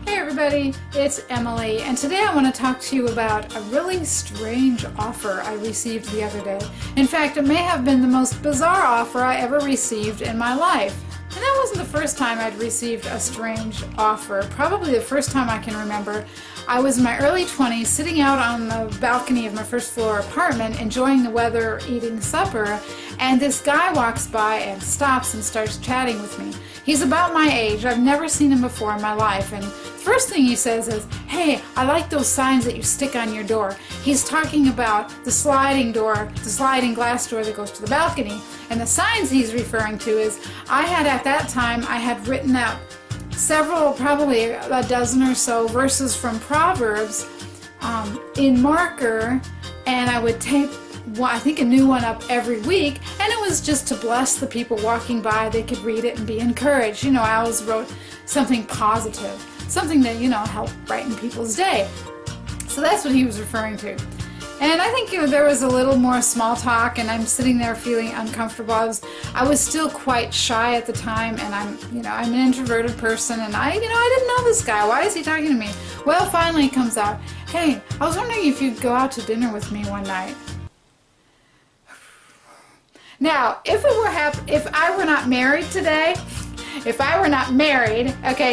Hey everybody, it's Emily, and today I want to talk to you about a really strange offer I received the other day. In fact, it may have been the most bizarre offer I ever received in my life. And that wasn't the first time I'd received a strange offer. Probably the first time I can remember. I was in my early 20s, sitting out on the balcony of my first floor apartment, enjoying the weather, eating supper, and this guy walks by and stops and starts chatting with me. He's about my age. I've never seen him before in my life, and the first thing he says is, "Hey, I like those signs that you stick on your door." He's talking about the sliding door, the sliding glass door that goes to the balcony, and the signs he's referring to is, at that time, I had written out several, probably a dozen or so verses from Proverbs in marker, and I would tape I think a new one up every week, and it was just to bless the people walking by. They could read it and be encouraged. You know, I always wrote something positive, something that, helped brighten people's day. So that's what he was referring to. And I think, there was a little more small talk, and I'm sitting there feeling uncomfortable. I was still quite shy at the time, and I'm an introverted person, and I didn't know this guy. Why is he talking to me? Well, finally he comes out, "Hey, I was wondering if you'd go out to dinner with me one night." Now, if I were not married today,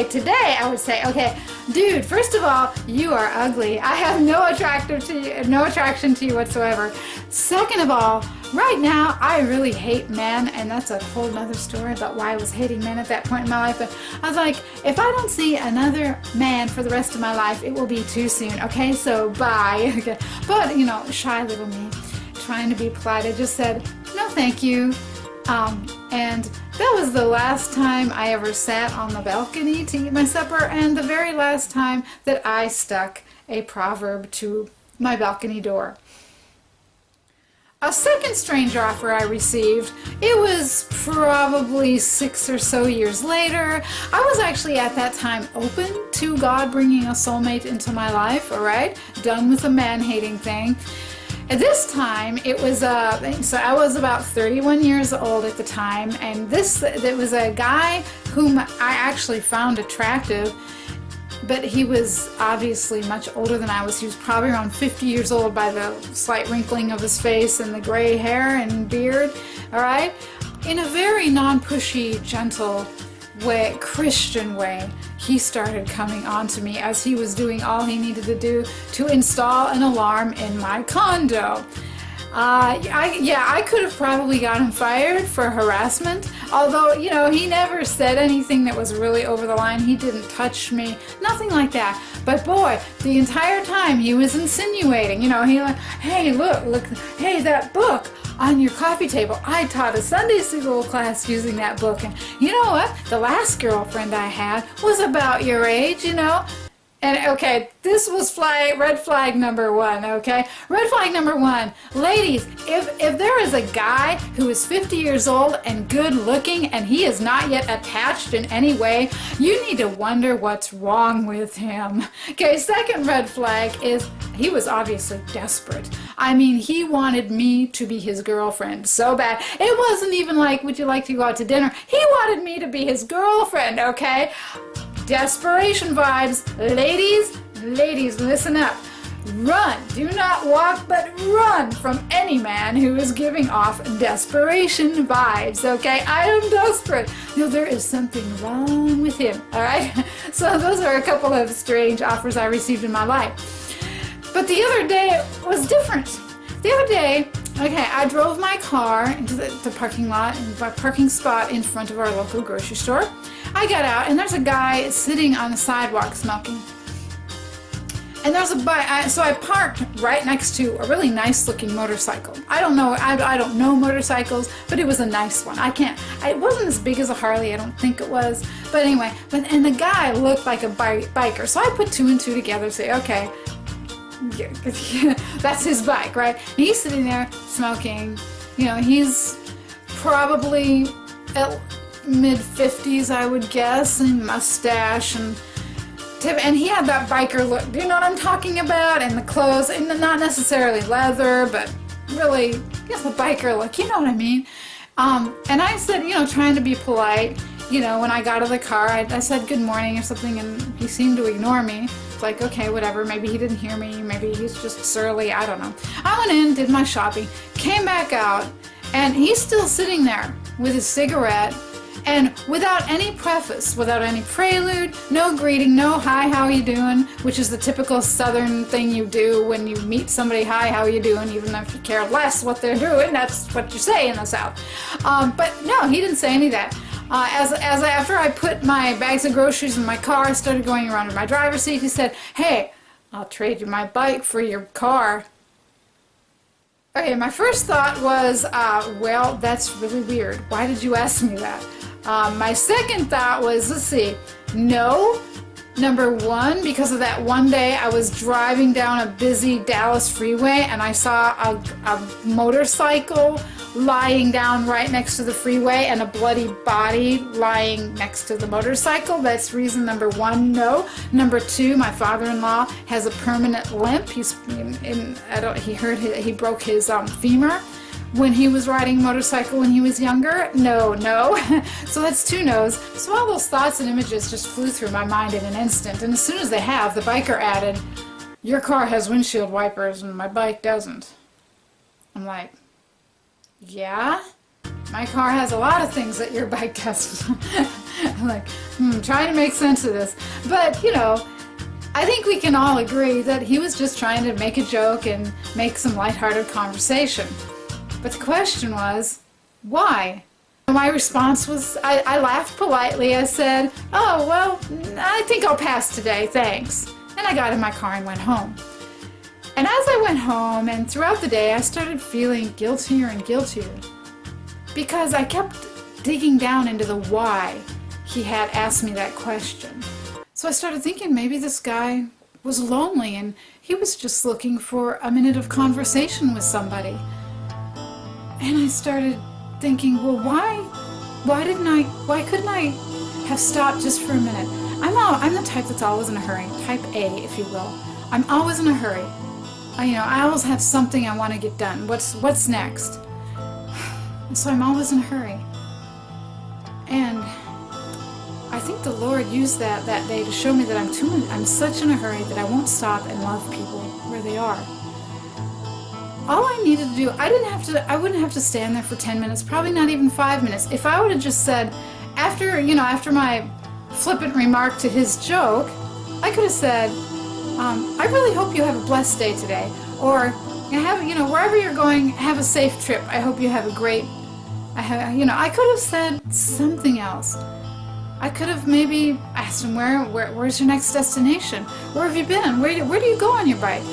today I would say, okay, dude, first of all, you are ugly. I have no attraction to you whatsoever. Second of all, right now, I really hate men, and that's a whole nother story about why I was hating men at that point in my life. But I was like, if I don't see another man for the rest of my life, it will be too soon. Okay, so bye. Okay. But, shy little me, trying to be polite, I just said, "No, thank you." And that was the last time I ever sat on the balcony to eat my supper, and the very last time that I stuck a proverb to my balcony door. A second strange offer I received, it was probably 6 or so years later. I was actually at that time open to God bringing a soulmate into my life, alright? Done with the man-hating thing. At this time, it was, so I was about 31 years old at the time, and there was a guy whom I actually found attractive, but he was obviously much older than I was. He was probably around 50 years old by the slight wrinkling of his face and the gray hair and beard, all right? In a very non-pushy, gentle way, Christian way, he started coming on to me as he was doing all he needed to do to install an alarm in my condo. I could have probably got him fired for harassment, although, he never said anything that was really over the line. He didn't touch me, nothing like that. But boy, the entire time he was insinuating, he like, "Hey, look, hey, that book on your coffee table. I taught a Sunday school class using that book, and you know what? The last girlfriend I had was about your age, And okay, this was red flag number one, okay? Red flag number one. Ladies, if there is a guy who is 50 years old and good looking and he is not yet attached in any way, you need to wonder what's wrong with him. Okay, second red flag is he was obviously desperate. I mean, he wanted me to be his girlfriend so bad. It wasn't even like, "Would you like to go out to dinner?" He wanted me to be his girlfriend, okay? Desperation vibes. Ladies, listen up. Run. Do not walk, but run from any man who is giving off desperation vibes, okay? I am desperate. There is something wrong with him, all right? So those are a couple of strange offers I received in my life. But the other day was different. The other day, I drove my car into the parking lot, in the parking spot in front of our local grocery store. I got out, and there's a guy sitting on the sidewalk smoking. And there's a bike, so I parked right next to a really nice-looking motorcycle. I don't know motorcycles, but it was a nice one. It wasn't as big as a Harley, I don't think it was. But anyway, and the guy looked like a biker, so I put two and two together and say, okay, that's his bike, right? And he's sitting there smoking. He's probably mid-50s, I would guess, and mustache, and he had that biker look. Do you know what I'm talking about? And the clothes, and not necessarily leather, but really, the biker look. You know what I mean? And I said, trying to be polite, you know, when I got out of the car, I said good morning or something, and he seemed to ignore me. It's like, okay, whatever, maybe he didn't hear me, maybe he's just surly, I don't know. I went in, did my shopping, came back out, and he's still sitting there with his cigarette, and without any preface, without any prelude, no greeting, no hi, how you doing, which is the typical Southern thing you do when you meet somebody, hi, how you doing, even if you care less what they're doing, that's what you say in the South. But no, he didn't say any of that. After I put my bags of groceries in my car, I started going around in my driver's seat, he said, hey, I'll trade you my bike for your car. Okay, my first thought was, well, that's really weird. Why did you ask me that? My second thought was, let's see, no. Number one, because of that one day I was driving down a busy Dallas freeway and I saw a motorcycle lying down right next to the freeway and a bloody body lying next to the motorcycle. That's reason number one, no. Number two, my father-in-law has a permanent limp. He broke his femur when he was riding a motorcycle when he was younger. No. So that's two no's. So all those thoughts and images just flew through my mind in an instant, and as soon as they have, the biker added, your car has windshield wipers and my bike doesn't. I'm like, yeah? My car has a lot of things that your bike doesn't. I'm like, trying to make sense of this. But, you know, I think we can all agree that he was just trying to make a joke and make some lighthearted conversation. But the question was, why? My response was, I laughed politely. I said, oh, well, I think I'll pass today, thanks. And I got in my car and went home. And as I went home and throughout the day, I started feeling guiltier and guiltier because I kept digging down into the why he had asked me that question. So I started thinking maybe this guy was lonely and he was just looking for a minute of conversation with somebody. And I started thinking, well, why couldn't I have stopped just for a minute? I'm the type that's always in a hurry, type A, if you will. I'm always in a hurry. I always have something I want to get done. What's next? So I'm always in a hurry. And I think the Lord used that day to show me that I'm such in a hurry that I won't stop and love people where they are. All I needed to do, I wouldn't have to stand there for 10 minutes, probably not even 5 minutes. If I would have just said, after my flippant remark to his joke, I could have said, I really hope you have a blessed day today. Or, wherever you're going, have a safe trip. I hope you have a great, I could have said something else. I could have maybe asked him, where's your next destination? Where have you been? Where do you go on your bike?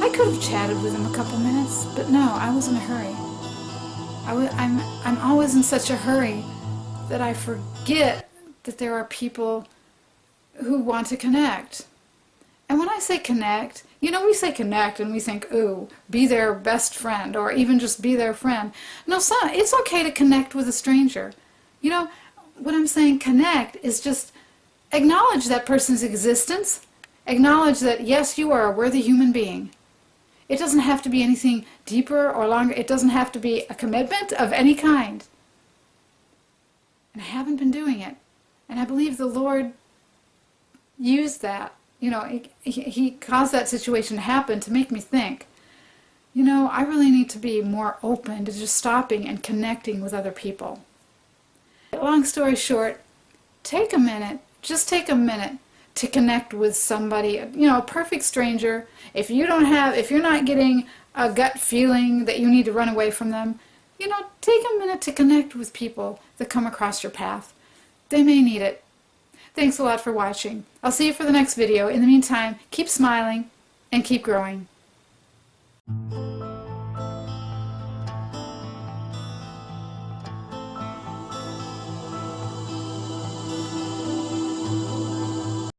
I could have chatted with him a couple minutes, but no, I was in a hurry. I'm always in such a hurry that I forget that there are people who want to connect. And when I say connect, we say connect and we think, ooh, be their best friend or even just be their friend. No, it's okay to connect with a stranger. What I'm saying connect is just acknowledge that person's existence. Acknowledge that, yes, you are a worthy human being. It doesn't have to be anything deeper or longer. It doesn't have to be a commitment of any kind. And I haven't been doing it. And I believe the Lord used that. He caused that situation to happen to make me think, I really need to be more open to just stopping and connecting with other people. Long story short, take a minute, just take a minute to connect with somebody, a perfect stranger. If you're not getting a gut feeling that you need to run away from them, take a minute to connect with people that come across your path. They may need it. Thanks a lot for watching. I'll see you for the next video. In the meantime, keep smiling and keep growing.